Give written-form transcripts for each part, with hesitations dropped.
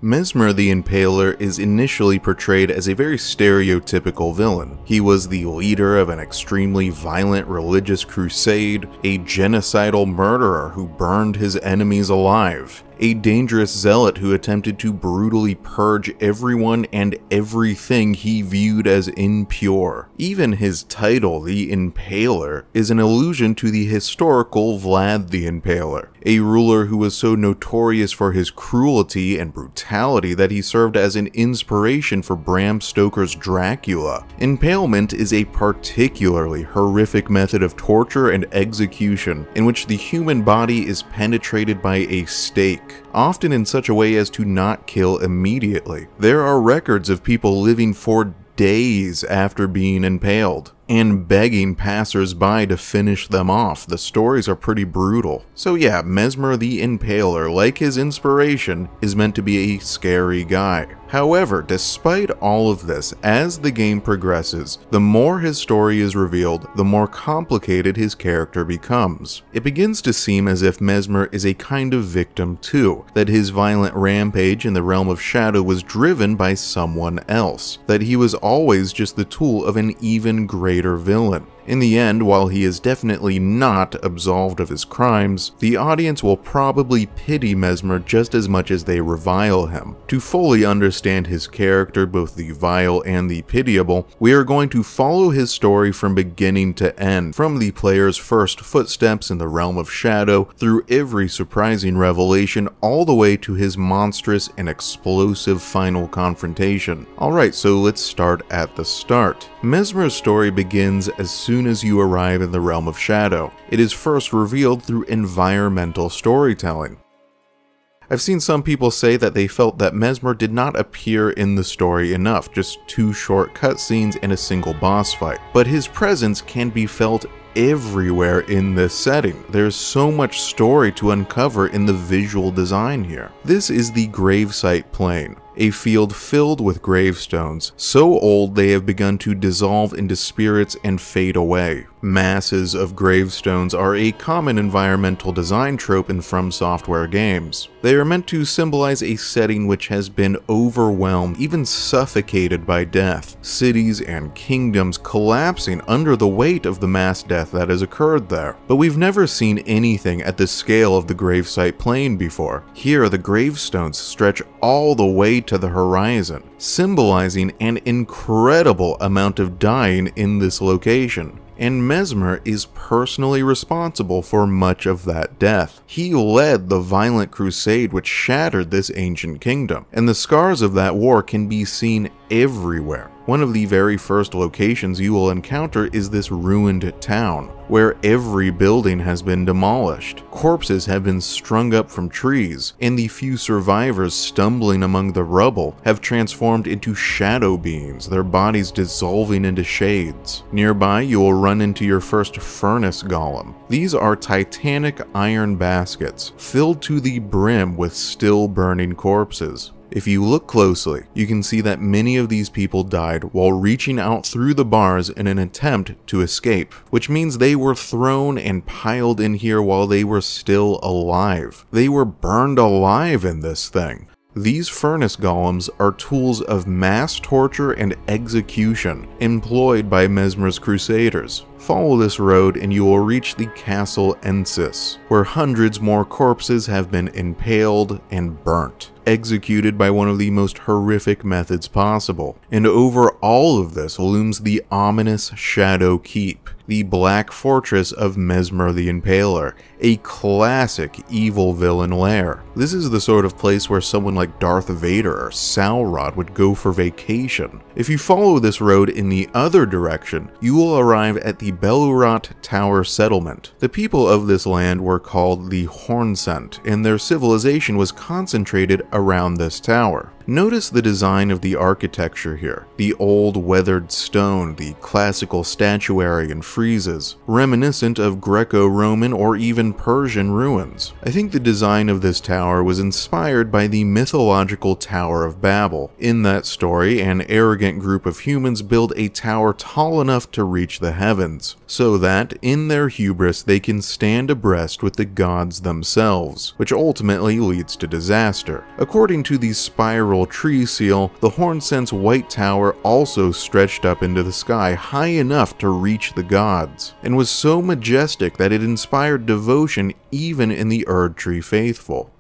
Messmer the Impaler is initially portrayed as a very stereotypical villain. He was the leader of an extremely violent religious crusade, a genocidal murderer who burned his enemies alive, a dangerous zealot who attempted to brutally purge everyone and everything he viewed as impure. Even his title, the Impaler, is an allusion to the historical Vlad the Impaler, a ruler who was so notorious for his cruelty and brutality that he served as an inspiration for Bram Stoker's Dracula. Impalement is a particularly horrific method of torture and execution in which the human body is penetrated by a stake, often in such a way as to not kill immediately. There are records of people living for days after being impaled and begging passers-by to finish them off. The stories are pretty brutal. So yeah, Messmer the Impaler, like his inspiration, is meant to be a scary guy. However, despite all of this, as the game progresses, the more his story is revealed, the more complicated his character becomes. It begins to seem as if Messmer is a kind of victim too, that his violent rampage in the realm of shadow was driven by someone else, that he was always just the tool of an even greater villain. In the end, while he is definitely not absolved of his crimes, the audience will probably pity Messmer just as much as they revile him. To fully understand his character, both the vile and the pitiable, we are going to follow his story from beginning to end, from the player's first footsteps in the realm of shadow, through every surprising revelation, all the way to his monstrous and explosive final confrontation. Alright, so let's start at the start. Messmer's story begins as soon as you arrive in the realm of shadow. It is first revealed through environmental storytelling. I've seen some people say that they felt that Messmer did not appear in the story enough, just 2 short cutscenes and a single boss fight. But his presence can be felt everywhere in this setting. There's so much story to uncover in the visual design here. This is the gravesite plain, a field filled with gravestones, so old they have begun to dissolve into spirits and fade away. Masses of gravestones are a common environmental design trope in From Software games. They are meant to symbolize a setting which has been overwhelmed, even suffocated by death, cities and kingdoms collapsing under the weight of the mass death that has occurred there. But we've never seen anything at the scale of the gravesite plain before. Here, the gravestones stretch all the way to the horizon, symbolizing an incredible amount of dying in this location. And Messmer is personally responsible for much of that death. He led the violent crusade which shattered this ancient kingdom, and the scars of that war can be seen everywhere. One of the very first locations you will encounter is this ruined town, where every building has been demolished. Corpses have been strung up from trees, and the few survivors stumbling among the rubble have transformed into shadow beings, their bodies dissolving into shades. Nearby, you will run into your first furnace golem. These are titanic iron baskets, filled to the brim with still burning corpses. If you look closely, you can see that many of these people died while reaching out through the bars in an attempt to escape, which means they were thrown and piled in here while they were still alive. They were burned alive in this thing. These furnace golems are tools of mass torture and execution employed by Messmer's crusaders. Follow this road and you will reach the Castle Ensis, where hundreds more corpses have been impaled and burnt, executed by one of the most horrific methods possible. And over all of this looms the ominous Shadow Keep, the Black Fortress of Messmer the Impaler, a classic evil villain lair. This is the sort of place where someone like Darth Vader or Sauron would go for vacation. If you follow this road in the other direction, you will arrive at the Belurat Tower settlement. The people of this land were called the Hornsent, and their civilization was concentrated around this tower. Notice the design of the architecture here. The old weathered stone, the classical statuary and friezes, reminiscent of Greco-Roman or even Persian ruins. I think the design of this tower was inspired by the mythological Tower of Babel. In that story, an arrogant group of humans build a tower tall enough to reach the heavens, so that, in their hubris, they can stand abreast with the gods themselves, which ultimately leads to disaster. According to the spiral tree seal, the Hornsent's white tower also stretched up into the sky high enough to reach the gods, and was so majestic that it inspired devotion even in the Erd Tree faithful.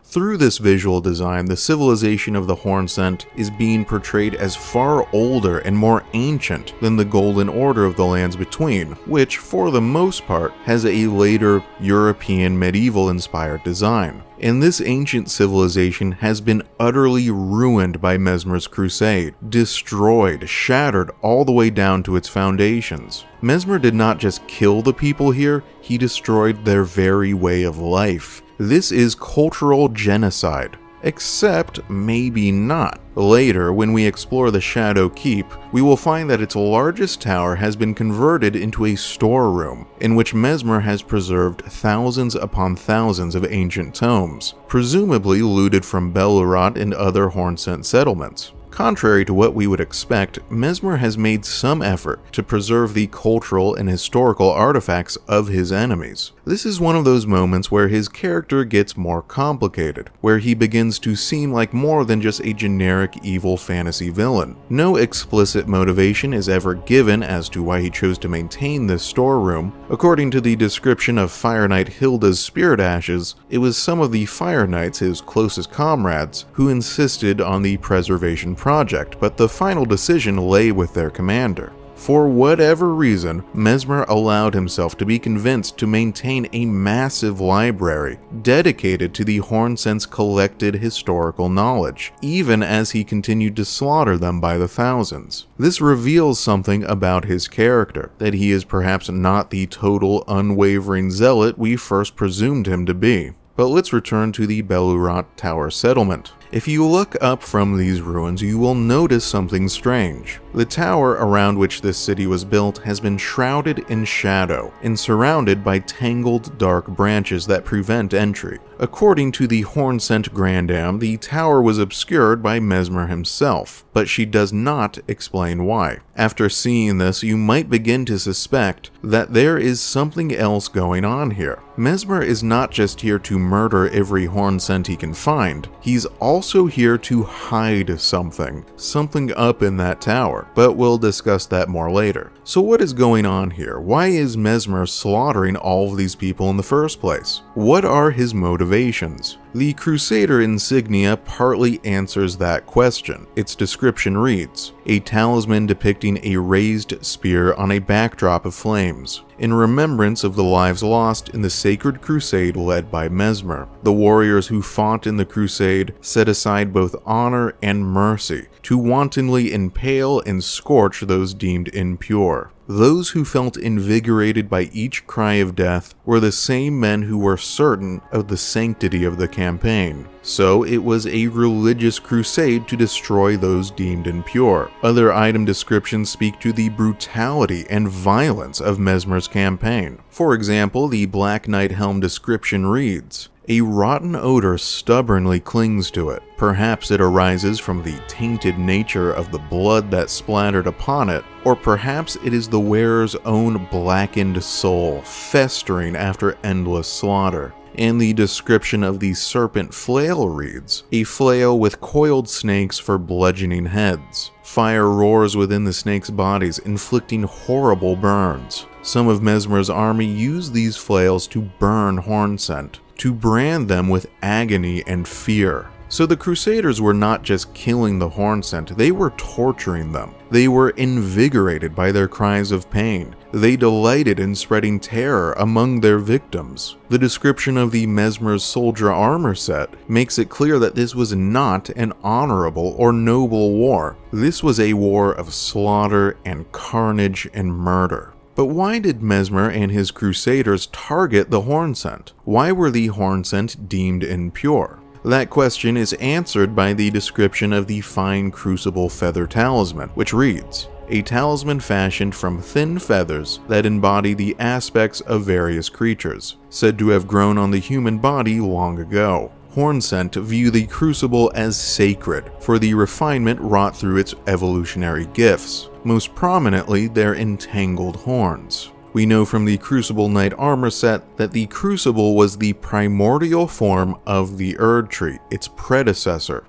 Through this visual design, the civilization of the Hornsent is being portrayed as far older and more ancient than the Golden Order of the Lands Between, which, for the most part, has a later European medieval-inspired design. And this ancient civilization has been utterly ruined by Messmer's crusade, destroyed, shattered all the way down to its foundations. Messmer did not just kill the people here, he destroyed their very way of life. This is cultural genocide. Except maybe not. Later, when we explore the Shadow Keep, we will find that its largest tower has been converted into a storeroom, in which Messmer has preserved thousands upon thousands of ancient tomes, presumably looted from Belurot and other Hornsent settlements. Contrary to what we would expect, Messmer has made some effort to preserve the cultural and historical artifacts of his enemies. This is one of those moments where his character gets more complicated, where he begins to seem like more than just a generic evil fantasy villain. No explicit motivation is ever given as to why he chose to maintain this storeroom. According to the description of Fire Knight Hilda's spirit ashes, it was some of the Fire Knights, his closest comrades, who insisted on the preservation project, but the final decision lay with their commander. For whatever reason, Messmer allowed himself to be convinced to maintain a massive library dedicated to the Hornsent's collected historical knowledge, even as he continued to slaughter them by the thousands. This reveals something about his character, that he is perhaps not the total, unwavering zealot we first presumed him to be. But let's return to the Belurot Tower settlement. If you look up from these ruins, you will notice something strange. The tower around which this city was built has been shrouded in shadow and surrounded by tangled dark branches that prevent entry. According to the Hornsent Grandam, the tower was obscured by Messmer himself, but she does not explain why. After seeing this, you might begin to suspect that there is something else going on here. Messmer is not just here to murder every Hornsent he can find, he's also here to hide something up in that tower, but we'll discuss that more later. So what is going on here? Why is Messmer slaughtering all of these people in the first place? What are his motivations? The Crusader insignia partly answers that question. Its description reads, a talisman depicting a raised spear on a backdrop of flames, in remembrance of the lives lost in the Sacred Crusade led by Messmer. The warriors who fought in the crusade set aside both honor and mercy to wantonly impale and scorch those deemed impure. Those who felt invigorated by each cry of death were the same men who were certain of the sanctity of the campaign. So it was a religious crusade to destroy those deemed impure. Other item descriptions speak to the brutality and violence of Messmer's campaign. For example, the Black Knight helm description reads, a rotten odor stubbornly clings to it. Perhaps it arises from the tainted nature of the blood that splattered upon it, or perhaps it is the wearer's own blackened soul festering after endless slaughter. And the description of the serpent flail reads, a flail with coiled snakes for bludgeoning heads. Fire roars within the snakes' bodies, inflicting horrible burns. Some of Messmer's army used these flails to burn Hornsent, to brand them with agony and fear. So the Crusaders were not just killing the Hornsent, they were torturing them. They were invigorated by their cries of pain. They delighted in spreading terror among their victims. The description of the Messmer's soldier armor set makes it clear that this was not an honorable or noble war. This was a war of slaughter and carnage and murder. But why did Messmer and his Crusaders target the Hornsent? Why were the Hornsent deemed impure? That question is answered by the description of the fine crucible feather talisman, which reads, "A talisman fashioned from thin feathers that embody the aspects of various creatures, said to have grown on the human body long ago. Hornsent view the crucible as sacred for the refinement wrought through its evolutionary gifts, most prominently their entangled horns. We know from the Crucible Knight armor set that the crucible was the primordial form of the Erd tree, its predecessor.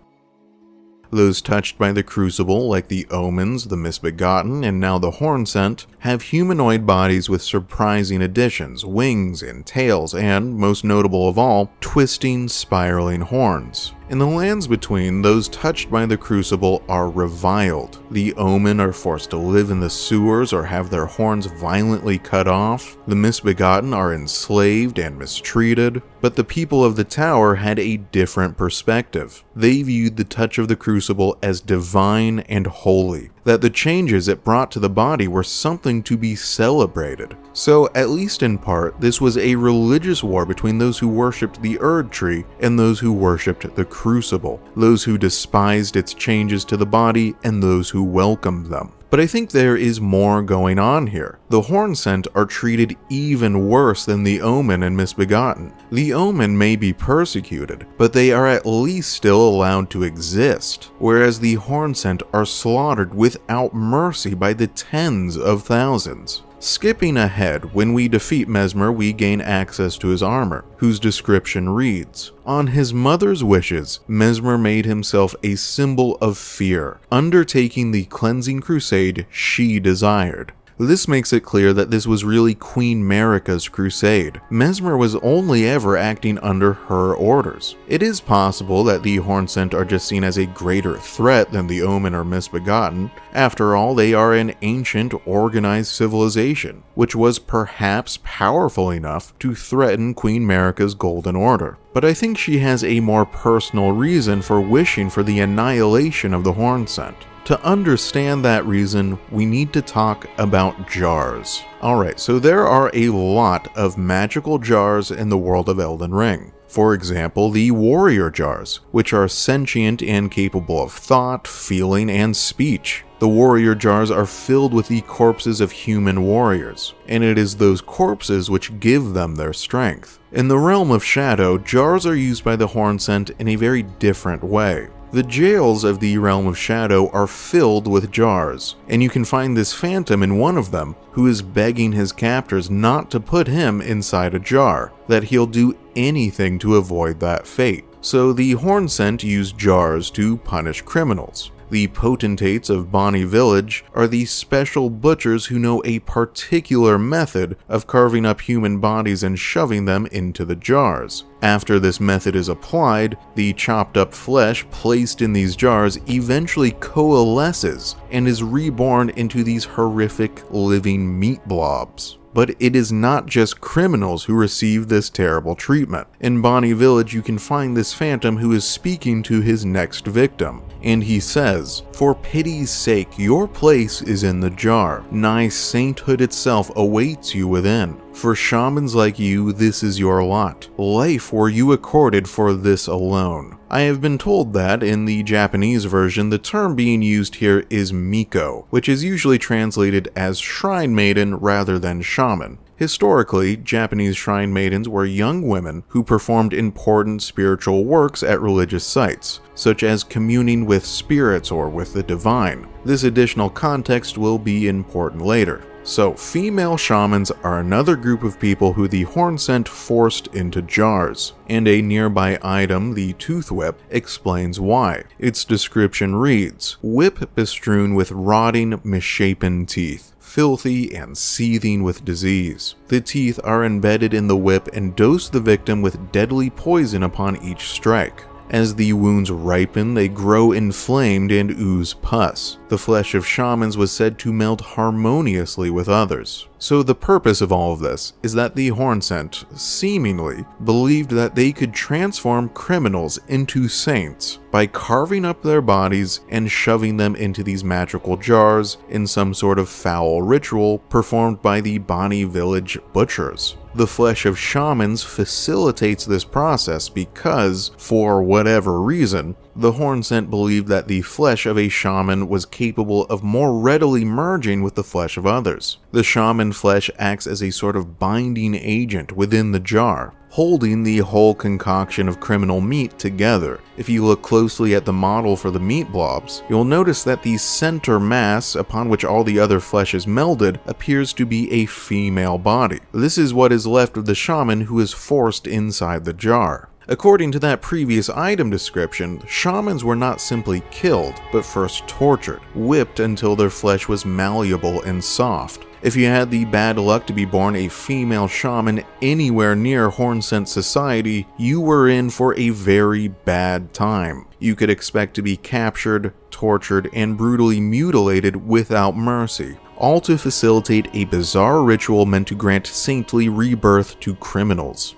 Those touched by the crucible, like the Omens, the Misbegotten, and now the Hornsent, have humanoid bodies with surprising additions, wings and tails, and, most notable of all, twisting, spiraling horns. In the lands between, those touched by the crucible are reviled. The Omen are forced to live in the sewers or have their horns violently cut off. The Misbegotten are enslaved and mistreated. But the people of the tower had a different perspective. They viewed the touch of the crucible as divine and holy, that the changes it brought to the body were something to be celebrated. So, at least in part, this was a religious war between those who worshipped the Erd tree and those who worshipped the crucible, those who despised its changes to the body and those who welcomed them. But I think there is more going on here. The Hornsent are treated even worse than the Omen and Misbegotten. The Omen may be persecuted, but they are at least still allowed to exist, whereas the Hornsent are slaughtered without mercy by the tens of thousands. Skipping ahead, when we defeat Messmer, we gain access to his armor, whose description reads, "On his mother's wishes, Messmer made himself a symbol of fear, undertaking the cleansing crusade she desired." This makes it clear that this was really Queen Marika's crusade. Messmer was only ever acting under her orders. It is possible that the Hornsent are just seen as a greater threat than the Omen or Misbegotten. After all, they are an ancient, organized civilization, which was perhaps powerful enough to threaten Queen Marika's Golden Order. But I think she has a more personal reason for wishing for the annihilation of the Hornsent. To understand that reason, we need to talk about jars. Alright, so there are a lot of magical jars in the world of Elden Ring. For example, the warrior jars, which are sentient and capable of thought, feeling, and speech. The warrior jars are filled with the corpses of human warriors, and it is those corpses which give them their strength. In the realm of Shadow, jars are used by the Hornsent in a very different way. The jails of the Realm of Shadow are filled with jars, and you can find this phantom in one of them who is begging his captors not to put him inside a jar, that he'll do anything to avoid that fate. So the Hornsent use jars to punish criminals. The potentates of Bonny Village are the special butchers who know a particular method of carving up human bodies and shoving them into the jars. After this method is applied, the chopped up flesh placed in these jars eventually coalesces and is reborn into these horrific living meat blobs. But it is not just criminals who receive this terrible treatment. In Bonny Village, you can find this phantom who is speaking to his next victim. And he says, "For pity's sake, your place is in the jar. Nigh sainthood itself awaits you within. For shamans like you, this is your lot. Life were you accorded for this alone." I have been told that, in the Japanese version, the term being used here is Miko, which is usually translated as shrine maiden rather than shaman. Historically, Japanese shrine maidens were young women who performed important spiritual works at religious sites, such as communing with spirits or with the divine. This additional context will be important later. So, female shamans are another group of people who the Hornsent forced into jars, and a nearby item, the Tooth Whip, explains why. Its description reads, "Whip bestrewn with rotting, misshapen teeth, filthy and seething with disease. The teeth are embedded in the whip and dose the victim with deadly poison upon each strike. As the wounds ripen, they grow inflamed and ooze pus. The flesh of shamans was said to meld harmoniously with others." So the purpose of all of this is that the Hornsent, seemingly, believed that they could transform criminals into saints by carving up their bodies and shoving them into these magical jars in some sort of foul ritual performed by the Bonny Village butchers. The flesh of shamans facilitates this process because, for whatever reason, the Hornsent believed that the flesh of a shaman was capable of more readily merging with the flesh of others. The shaman flesh acts as a sort of binding agent within the jar, holding the whole concoction of criminal meat together. If you look closely at the model for the meat blobs, you'll notice that the center mass, upon which all the other flesh is melded, appears to be a female body. This is what is left of the shaman who is forced inside the jar. According to that previous item description, shamans were not simply killed, but first tortured, whipped until their flesh was malleable and soft. If you had the bad luck to be born a female shaman anywhere near Hornsent society, you were in for a very bad time. You could expect to be captured, tortured, and brutally mutilated without mercy, all to facilitate a bizarre ritual meant to grant saintly rebirth to criminals.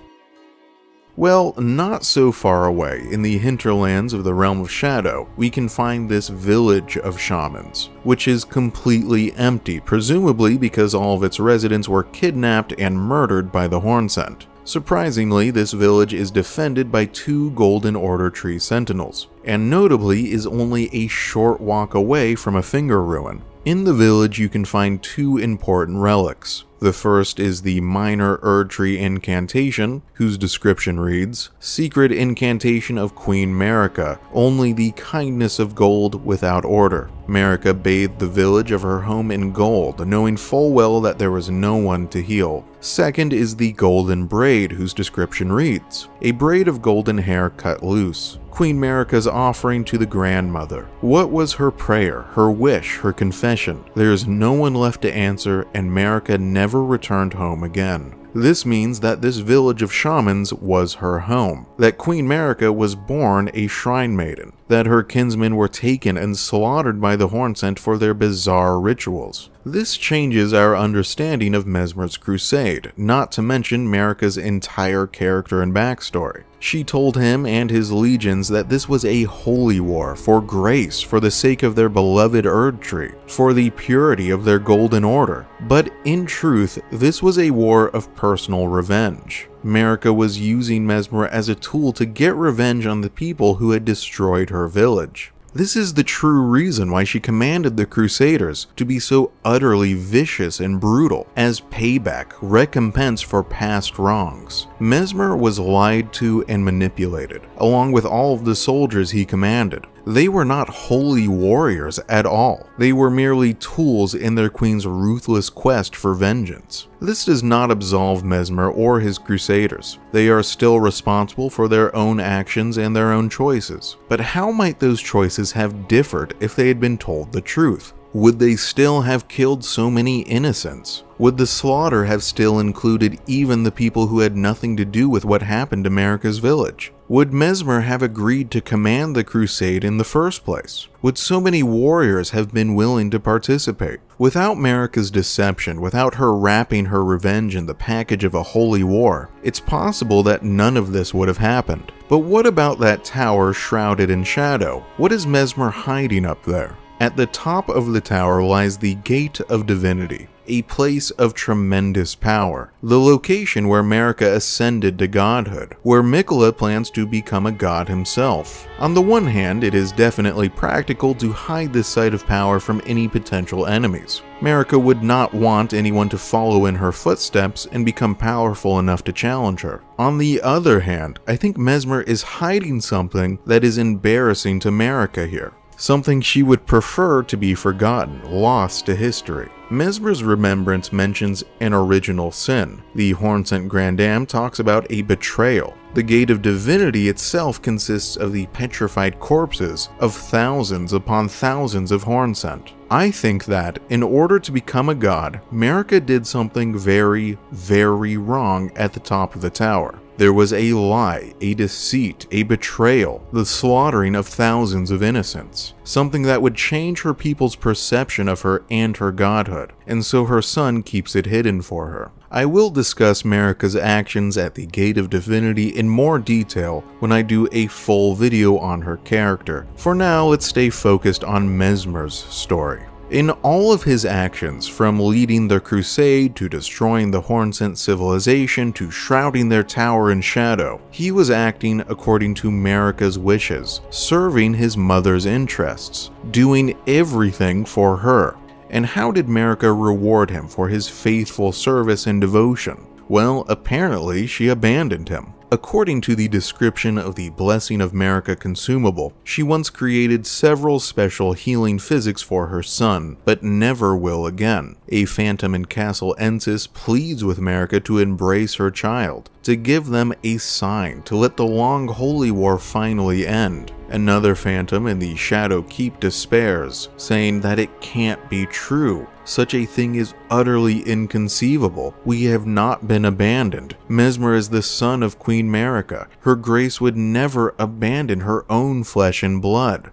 Well, not so far away, in the hinterlands of the Realm of Shadow, we can find this village of shamans, which is completely empty, presumably because all of its residents were kidnapped and murdered by the Hornsent. Surprisingly, this village is defended by 2 Golden Order tree sentinels, and notably is only a short walk away from a finger ruin. In the village you can find 2 important relics. The first is the minor Erdtree incantation, whose description reads, "Secret incantation of Queen Marika, only the kindness of gold without order." Marika bathed the village of her home in gold, knowing full well that there was no one to heal. Second is the golden braid, whose description reads, "A braid of golden hair cut loose. Queen Marika's offering to the grandmother. What was her prayer, her wish, her confession? There is no one left to answer, and Marika never returned home again." This means that this village of shamans was her home, that Queen Marika was born a shrine maiden, that her kinsmen were taken and slaughtered by the Hornsent for their bizarre rituals. This changes our understanding of Messmer's crusade, not to mention Marika's entire character and backstory. She told him and his legions that this was a holy war for grace, for the sake of their beloved Erdtree, for the purity of their golden order. But in truth, this was a war of personal revenge. Marika was using Messmer as a tool to get revenge on the people who had destroyed her village. This is the true reason why she commanded the Crusaders to be so utterly vicious and brutal, as payback, recompense for past wrongs. Messmer was lied to and manipulated, along with all of the soldiers he commanded. They were not holy warriors at all. They were merely tools in their queen's ruthless quest for vengeance. This does not absolve Messmer or his crusaders. They are still responsible for their own actions and their own choices. But how might those choices have differed if they had been told the truth? Would they still have killed so many innocents? Would the slaughter have still included even the people who had nothing to do with what happened to Marika's village? Would Messmer have agreed to command the crusade in the first place? Would so many warriors have been willing to participate? Without Marika's deception, without her wrapping her revenge in the package of a holy war, it's possible that none of this would have happened. But what about that tower shrouded in shadow? What is Messmer hiding up there? At the top of the tower lies the Gate of Divinity, a place of tremendous power, the location where Marika ascended to godhood, where Mikola plans to become a god himself. On the one hand, it is definitely practical to hide this site of power from any potential enemies. Marika would not want anyone to follow in her footsteps and become powerful enough to challenge her. On the other hand, I think Messmer is hiding something that is embarrassing to Marika here. Something she would prefer to be forgotten, lost to history. Messmer's remembrance mentions an original sin. The Hornsent Grandam talks about a betrayal. The Gate of Divinity itself consists of the petrified corpses of thousands upon thousands of Hornsent. I think that, in order to become a god, Marika did something very, very wrong at the top of the tower. There was a lie, a deceit, a betrayal, the slaughtering of thousands of innocents, something that would change her people's perception of her and her godhood, and so her son keeps it hidden for her. I will discuss Marika's actions at the Gate of Divinity in more detail when I do a full video on her character. For now, let's stay focused on Messmer's story. In all of his actions, from leading the crusade to destroying the Hornsent civilization to shrouding their tower in shadow, he was acting according to Marika's wishes, serving his mother's interests, doing everything for her. And how did Marika reward him for his faithful service and devotion? Well, apparently she abandoned him. According to the description of the Blessing of Marika consumable, she once created several special healing physics for her son, but never will again. A phantom in Castle Ensis pleads with Marika to embrace her child, to give them a sign to let the long holy war finally end. Another phantom in the Shadow Keep despairs, saying that it can't be true. Such a thing is utterly inconceivable. We have not been abandoned. Messmer is the son of Queen Marika. Her grace would never abandon her own flesh and blood.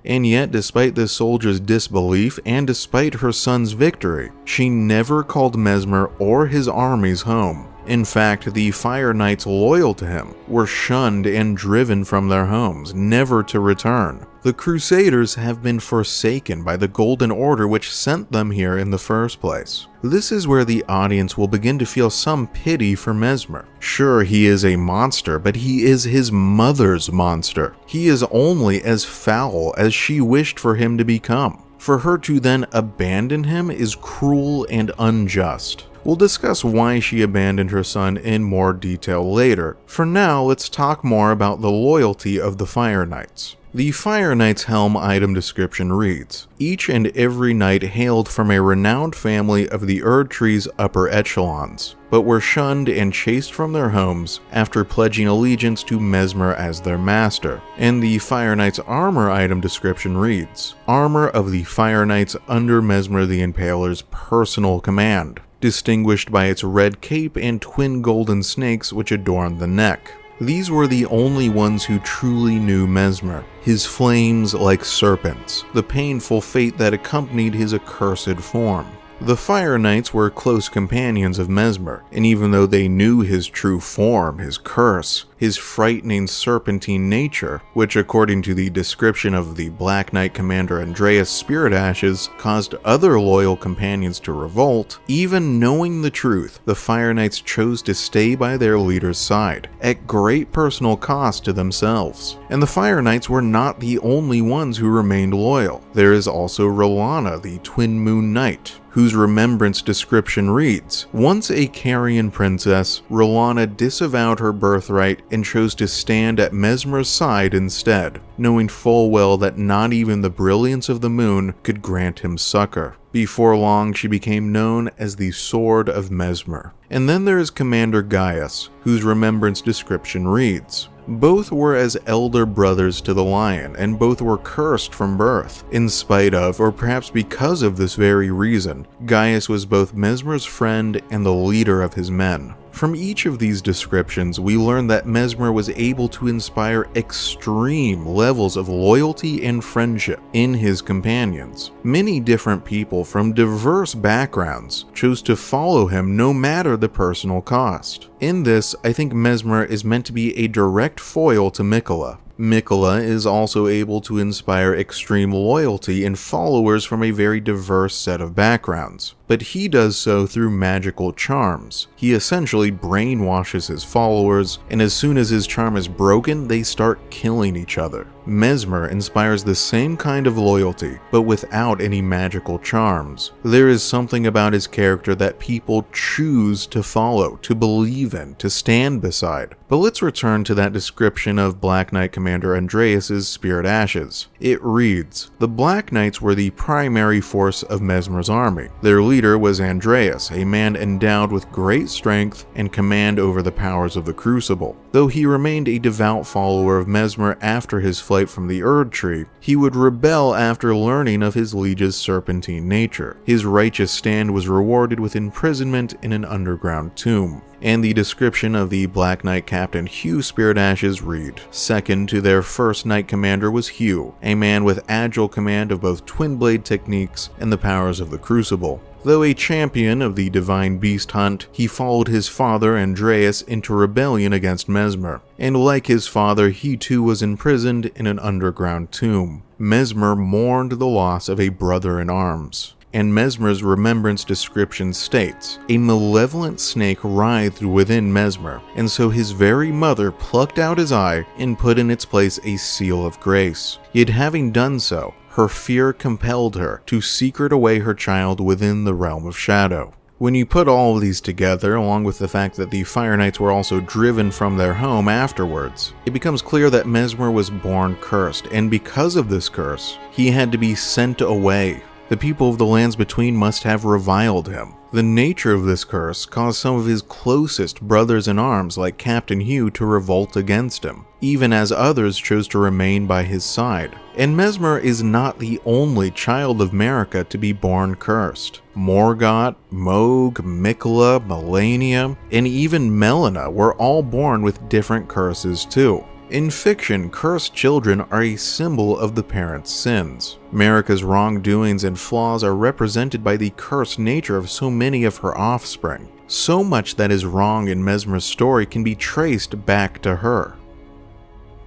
And yet, despite this soldier's disbelief and despite her son's victory, she never called Messmer or his armies home. In fact, the Fire Knights loyal to him were shunned and driven from their homes, never to return. The Crusaders have been forsaken by the Golden Order which sent them here in the first place. This is where the audience will begin to feel some pity for Messmer. Sure, he is a monster, but he is his mother's monster. He is only as foul as she wished for him to become. For her to then abandon him is cruel and unjust. We'll discuss why she abandoned her son in more detail later. For now, let's talk more about the loyalty of the Fire Knights. The Fire Knight's helm item description reads, each and every knight hailed from a renowned family of the Erd Tree's upper echelons, but were shunned and chased from their homes after pledging allegiance to Messmer as their master. And the Fire Knight's armor item description reads, armor of the Fire Knights under Messmer the Impaler's personal command, distinguished by its red cape and twin golden snakes which adorn the neck. These were the only ones who truly knew Messmer, his flames like serpents, the painful fate that accompanied his accursed form. The Fire Knights were close companions of Messmer, and even though they knew his true form, his curse, his frightening serpentine nature, which according to the description of the Black Knight Commander Andreas' spirit ashes caused other loyal companions to revolt, even knowing the truth, the Fire Knights chose to stay by their leader's side, at great personal cost to themselves. And the Fire Knights were not the only ones who remained loyal. There is also Rolana, the Twin Moon Knight, whose remembrance description reads, once a Carian princess, Rolana disavowed her birthright and chose to stand at Messmer's side instead, knowing full well that not even the brilliance of the moon could grant him succor. Before long, she became known as the Sword of Messmer. And then there is Commander Gaius, whose remembrance description reads, both were as elder brothers to the Lion, and both were cursed from birth. In spite of, or perhaps because of this very reason, Gaius was both Messmer's friend and the leader of his men. From each of these descriptions, we learn that Messmer was able to inspire extreme levels of loyalty and friendship in his companions. Many different people from diverse backgrounds chose to follow him no matter the personal cost. In this, I think Messmer is meant to be a direct foil to Mikola. Mikola is also able to inspire extreme loyalty in followers from a very diverse set of backgrounds, but he does so through magical charms. He essentially brainwashes his followers, and as soon as his charm is broken, they start killing each other. Messmer inspires the same kind of loyalty, but without any magical charms. There is something about his character that people choose to follow, to believe in, to stand beside. But let's return to that description of Black Knight Commander Andreas' spirit ashes. It reads, the Black Knights were the primary force of Messmer's army. Their leader was Andreas, a man endowed with great strength and command over the powers of the Crucible. Though he remained a devout follower of Messmer after his flight from the Erd Tree, he would rebel after learning of his liege's serpentine nature. His righteous stand was rewarded with imprisonment in an underground tomb. And the description of the Black Knight Captain Hugh's spirit ashes read, second to their first Knight Commander was Hugh, a man with agile command of both twin blade techniques and the powers of the Crucible. Though a champion of the divine beast hunt, he followed his father Andreas into rebellion against Messmer, and like his father, he too was imprisoned in an underground tomb. Messmer mourned the loss of a brother in arms, and Messmer's remembrance description states, "A malevolent snake writhed within Messmer, and so his very mother plucked out his eye and put in its place a seal of grace. Yet having done so, her fear compelled her to secret away her child within the realm of shadow." When you put all of these together, along with the fact that the Fire Knights were also driven from their home afterwards, it becomes clear that Messmer was born cursed, and because of this curse, he had to be sent away. The people of the lands between must have reviled him. The nature of this curse caused some of his closest brothers-in-arms like Captain Hugh to revolt against him, even as others chose to remain by his side. And Messmer is not the only child of Marika to be born cursed. Morgott, Moog, Mikola, Melania, and even Melina were all born with different curses too. In fiction, cursed children are a symbol of the parents' sins. Marika's wrongdoings and flaws are represented by the cursed nature of so many of her offspring. So much that is wrong in Messmer's story can be traced back to her.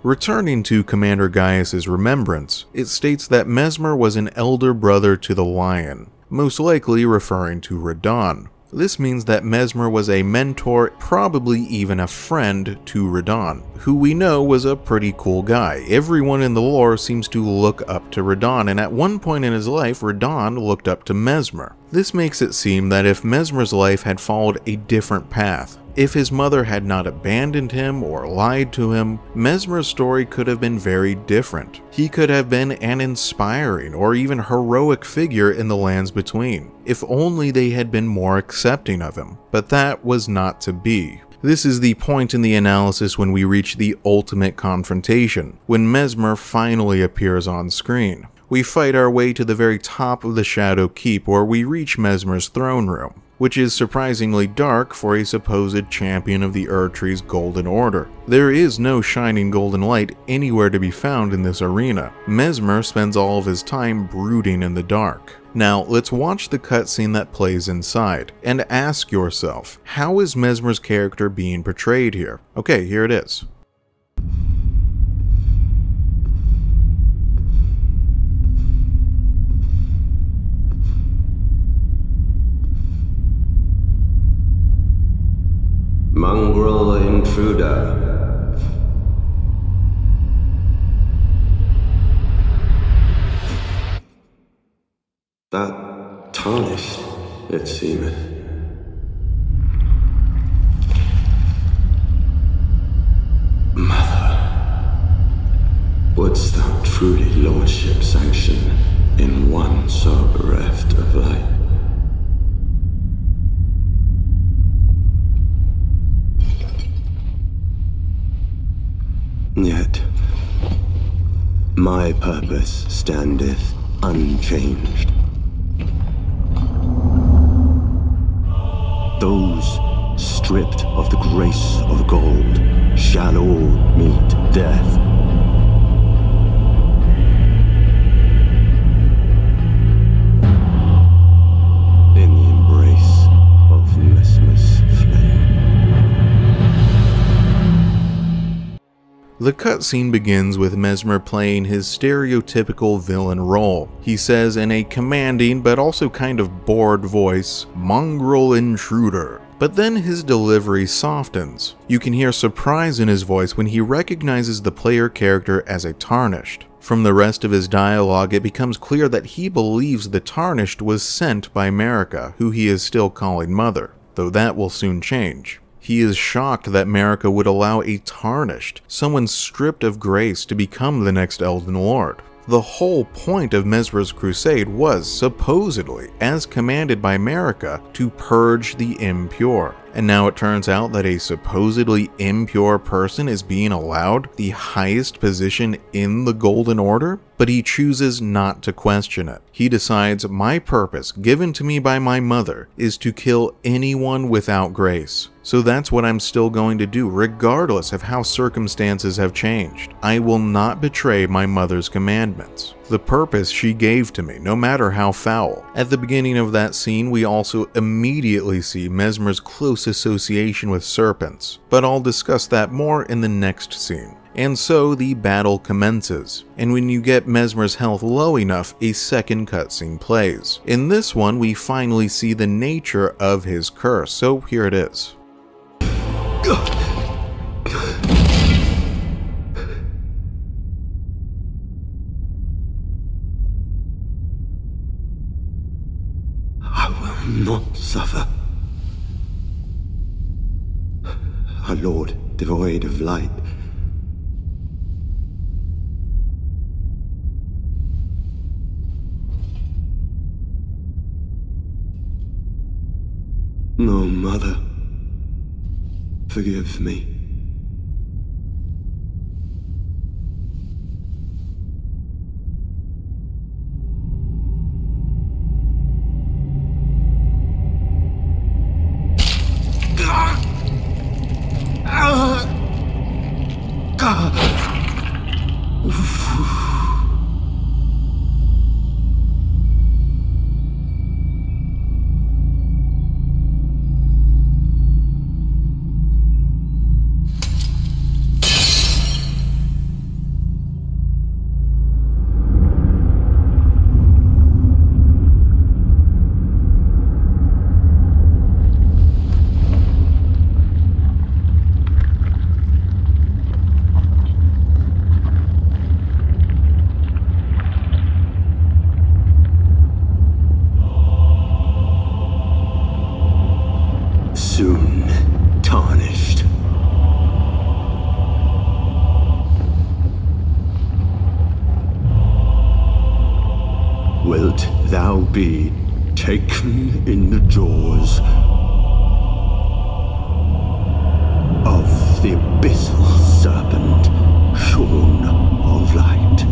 Returning to Commander Gaius's remembrance, it states that Messmer was an elder brother to the Lion, most likely referring to Radahn. This means that Messmer was a mentor, probably even a friend to Radahn, who we know was a pretty cool guy. Everyone in the lore seems to look up to Radahn, and at one point in his life, Radahn looked up to Messmer. This makes it seem that if Messmer's life had followed a different path, if his mother had not abandoned him or lied to him, Messmer's story could have been very different. He could have been an inspiring or even heroic figure in the lands between, if only they had been more accepting of him. But that was not to be. This is the point in the analysis when we reach the ultimate confrontation, when Messmer finally appears on screen. We fight our way to the very top of the Shadow Keep where we reach Messmer's throne room, which is surprisingly dark for a supposed champion of the Erdtree's Golden Order. There is no shining golden light anywhere to be found in this arena. Messmer spends all of his time brooding in the dark. Now, let's watch the cutscene that plays inside, and ask yourself, how is Messmer's character being portrayed here? Okay, here it is. Mongrel intruder. That tarnished, it seemeth. Mother, wouldst thou truly lordship sanction in one so bereft of light? Yet, my purpose standeth unchanged. Those stripped of the grace of gold shall all meet death. In the embrace of Messmer's flame. The cutscene begins with Messmer playing his stereotypical villain role. He says in a commanding but also kind of bored voice, "Mongrel intruder." But then his delivery softens. You can hear surprise in his voice when he recognizes the player character as a Tarnished. From the rest of his dialogue, it becomes clear that he believes the Tarnished was sent by Marika, who he is still calling Mother, though that will soon change. He is shocked that Marika would allow a Tarnished, someone stripped of grace, to become the next Elden Lord. The whole point of Messmer's crusade was, supposedly, as commanded by Marika, to purge the impure. And now it turns out that a supposedly impure person is being allowed the highest position in the Golden Order? But he chooses not to question it. He decides, my purpose, given to me by my mother, is to kill anyone without grace. So that's what I'm still going to do, regardless of how circumstances have changed. I will not betray my mother's commandments. The purpose she gave to me, no matter how foul. At the beginning of that scene, we also immediately see Messmer's close association with serpents, but I'll discuss that more in the next scene. And so the battle commences, and when you get Messmer's health low enough, a second cutscene plays. In this one, we finally see the nature of his curse, so here it is. I will not suffer. Our Lord, devoid of light, no, Mother, forgive me. Soon tarnished. Wilt thou be taken in the jaws of the abyssal serpent, shorn of light?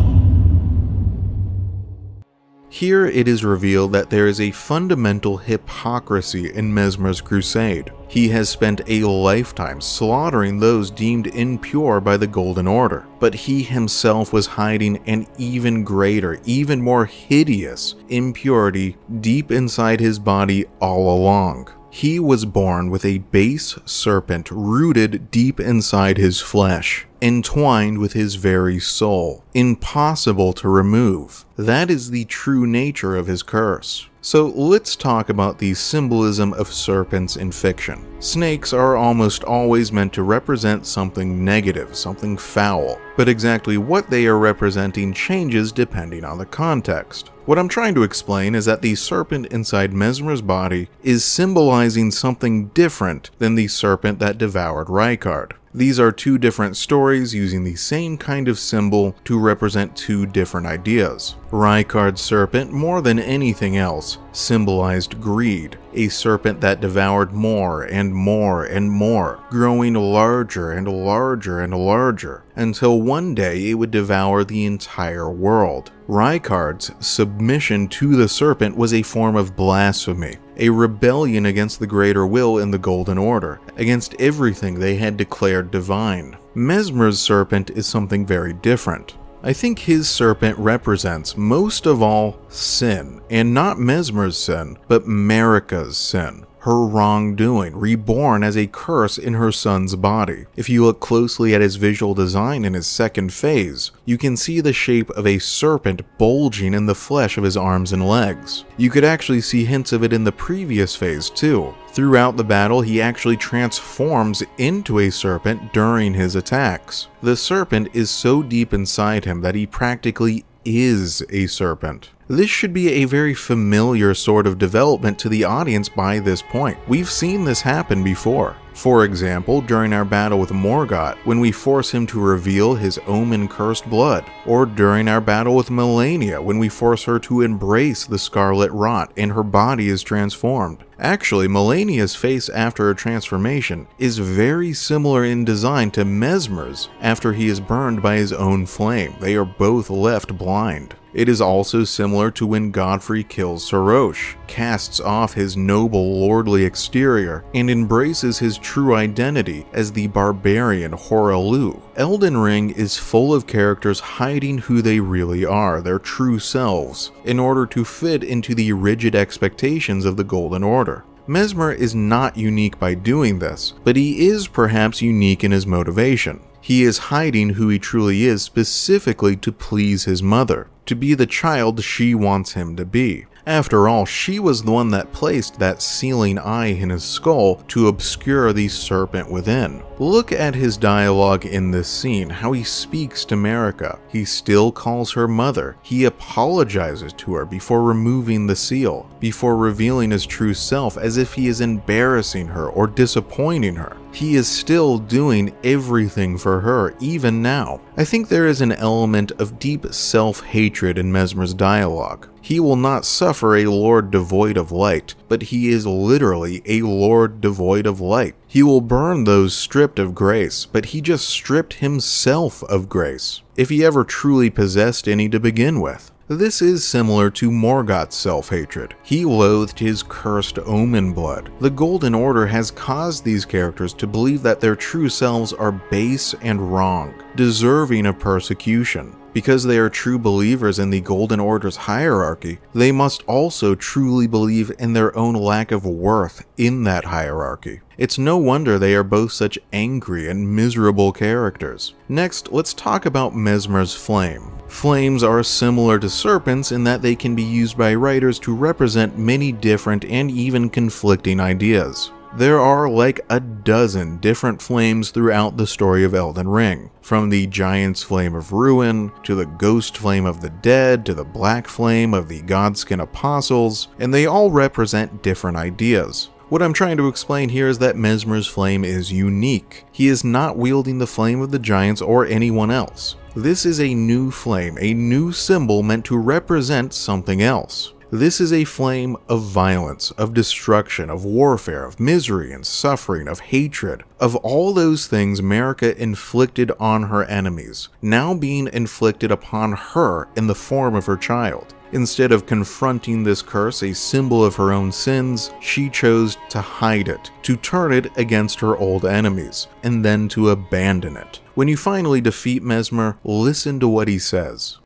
Here it is revealed that there is a fundamental hypocrisy in Messmer's crusade. He has spent a lifetime slaughtering those deemed impure by the Golden Order, but he himself was hiding an even greater, even more hideous impurity deep inside his body all along. He was born with a base serpent rooted deep inside his flesh, entwined with his very soul, impossible to remove. That is the true nature of his curse. So let's talk about the symbolism of serpents in fiction. Snakes are almost always meant to represent something negative, something foul, but exactly what they are representing changes depending on the context. What I'm trying to explain is that the serpent inside Messmer's body is symbolizing something different than the serpent that devoured Rykard. These are two different stories using the same kind of symbol to represent two different ideas. Rykard's serpent, more than anything else, symbolized greed, a serpent that devoured more and more and more, growing larger and larger and larger, until one day it would devour the entire world. Rykard's submission to the serpent was a form of blasphemy, a rebellion against the greater will in the Golden Order, against everything they had declared divine. Messmer's serpent is something very different. I think his serpent represents, most of all, sin, and not Messmer's sin, but Marika's sin. Her wrongdoing, reborn as a curse in her son's body. If you look closely at his visual design in his second phase, you can see the shape of a serpent bulging in the flesh of his arms and legs. You could actually see hints of it in the previous phase too. Throughout the battle, he actually transforms into a serpent during his attacks. The serpent is so deep inside him that he practically is a serpent. This should be a very familiar sort of development to the audience by this point. We've seen this happen before. For example, during our battle with Morgott, when we force him to reveal his omen-cursed blood, or during our battle with Melania, when we force her to embrace the scarlet rot and her body is transformed. Actually, Melania's face after her transformation is very similar in design to Messmer's after he is burned by his own flame. They are both left blind. It is also similar to when Godfrey kills Sarosh, casts off his noble, lordly exterior, and embraces his true identity as the barbarian Horalu. Elden Ring is full of characters hiding who they really are, their true selves, in order to fit into the rigid expectations of the Golden Order. Messmer is not unique by doing this, but he is perhaps unique in his motivation. He is hiding who he truly is specifically to please his mother, to be the child she wants him to be. After all, she was the one that placed that sealing eye in his skull to obscure the serpent within. Look at his dialogue in this scene, how he speaks to Marika. He still calls her mother. He apologizes to her before removing the seal, before revealing his true self as if he is embarrassing her or disappointing her. He is still doing everything for her, even now. I think there is an element of deep self-hatred in Messmer's dialogue. He will not suffer a lord devoid of light, but he is literally a lord devoid of light. He will burn those stripped of grace, but he just stripped himself of grace, if he ever truly possessed any to begin with. This is similar to Morgott's self-hatred. He loathed his cursed omen blood. The Golden Order has caused these characters to believe that their true selves are base and wrong, deserving of persecution. Because they are true believers in the Golden Order's hierarchy, they must also truly believe in their own lack of worth in that hierarchy. It's no wonder they are both such angry and miserable characters. Next, let's talk about Messmer's flame. Flames are similar to serpents in that they can be used by writers to represent many different and even conflicting ideas. There are like a dozen different flames throughout the story of Elden Ring, from the Giant's Flame of Ruin, to the Ghost Flame of the Dead, to the Black Flame of the Godskin Apostles, and they all represent different ideas. What I'm trying to explain here is that Messmer's flame is unique. He is not wielding the flame of the giants or anyone else. This is a new flame, a new symbol meant to represent something else. This is a flame of violence, of destruction, of warfare, of misery and suffering, of hatred, of all those things Marika inflicted on her enemies, now being inflicted upon her in the form of her child. Instead of confronting this curse, a symbol of her own sins, she chose to hide it, to turn it against her old enemies, and then to abandon it. When you finally defeat Messmer, listen to what he says.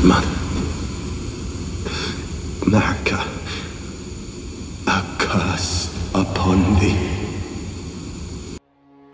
Mother. Marika, a curse upon thee.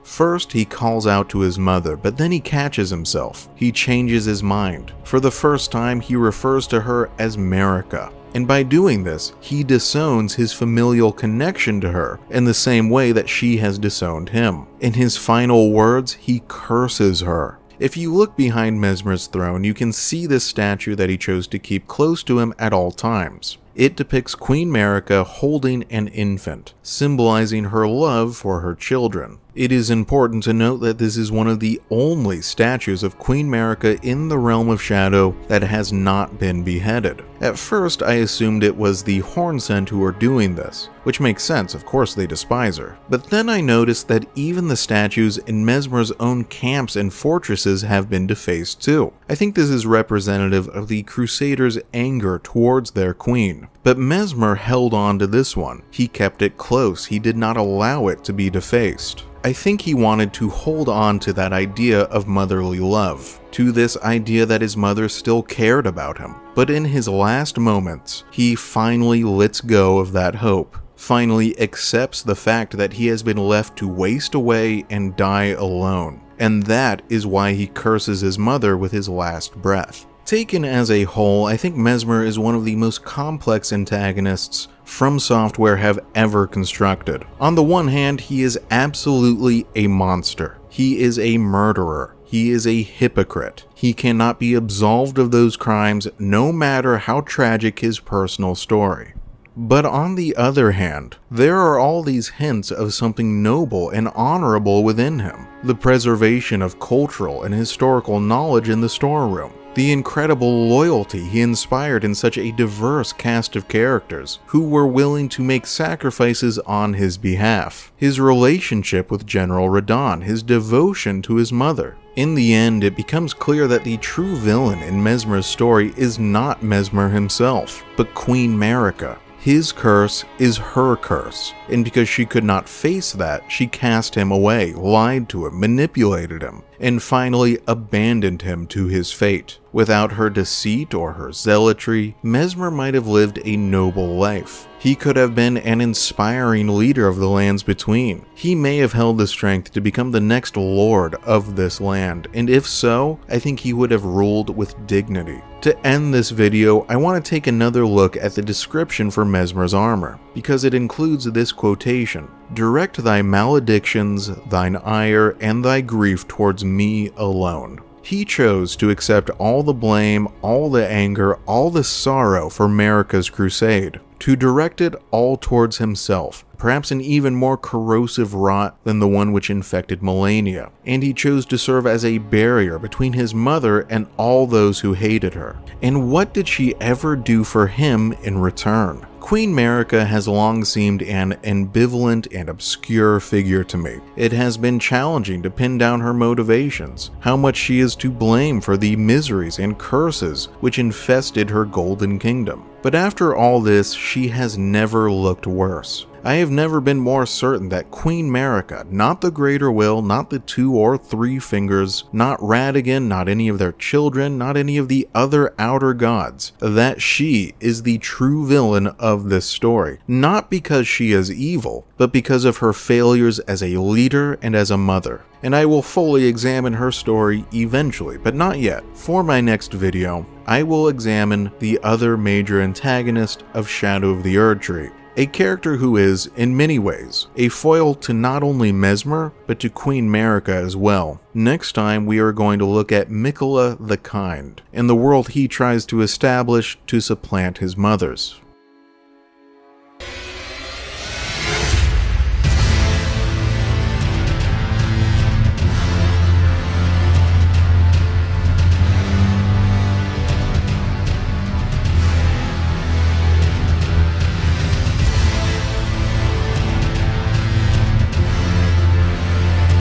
First, he calls out to his mother, but then he catches himself. He changes his mind. For the first time, he refers to her as Marika. And by doing this, he disowns his familial connection to her in the same way that she has disowned him. In his final words, he curses her. If you look behind Messmer's throne, you can see this statue that he chose to keep close to him at all times. It depicts Queen Marika holding an infant, symbolizing her love for her children. It is important to note that this is one of the only statues of Queen Marika in the Realm of Shadow that has not been beheaded. At first, I assumed it was the Hornsent who were doing this, which makes sense, of course they despise her. But then I noticed that even the statues in Messmer's own camps and fortresses have been defaced too. I think this is representative of the Crusaders' anger towards their queen. But Messmer held on to this one. He kept it close. He did not allow it to be defaced. I think he wanted to hold on to that idea of motherly love, to this idea that his mother still cared about him. But in his last moments, he finally lets go of that hope, finally accepts the fact that he has been left to waste away and die alone. And that is why he curses his mother with his last breath. Taken as a whole, I think Messmer is one of the most complex antagonists From Software have ever constructed. On the one hand, he is absolutely a monster. He is a murderer. He is a hypocrite. He cannot be absolved of those crimes, no matter how tragic his personal story. But on the other hand, there are all these hints of something noble and honorable within him. The preservation of cultural and historical knowledge in the storeroom. The incredible loyalty he inspired in such a diverse cast of characters who were willing to make sacrifices on his behalf. His relationship with General Radon, his devotion to his mother. In the end, it becomes clear that the true villain in Messmer's story is not Messmer himself, but Queen Marika. His curse is her curse, and because she could not face that, she cast him away, lied to him, manipulated him, and finally abandoned him to his fate. Without her deceit or her zealotry, Messmer might have lived a noble life. He could have been an inspiring leader of the lands between. He may have held the strength to become the next lord of this land, and if so, I think he would have ruled with dignity. To end this video, I want to take another look at the description for Messmer's armor, because it includes this quotation: "Direct thy maledictions, thine ire, and thy grief towards me alone." He chose to accept all the blame, all the anger, all the sorrow for Marika's crusade, to direct it all towards himself, perhaps an even more corrosive rot than the one which infected Melania, and he chose to serve as a barrier between his mother and all those who hated her. And what did she ever do for him in return? Queen Marika has long seemed an ambivalent and obscure figure to me. It has been challenging to pin down her motivations, how much she is to blame for the miseries and curses which infested her golden kingdom. But after all this, she has never looked worse. I have never been more certain that Queen Marika, not the Greater Will, not the 2 or 3 Fingers, not Radigan, not any of their children, not any of the other outer gods, that she is the true villain of this story. Not because she is evil, but because of her failures as a leader and as a mother. And I will fully examine her story eventually, but not yet. For my next video, I will examine the other major antagonist of Shadow of the Erdtree, a character who is, in many ways, a foil to not only Messmer, but to Queen Marika as well. Next time, we are going to look at Mikola the Kind, and the world he tries to establish to supplant his mother's.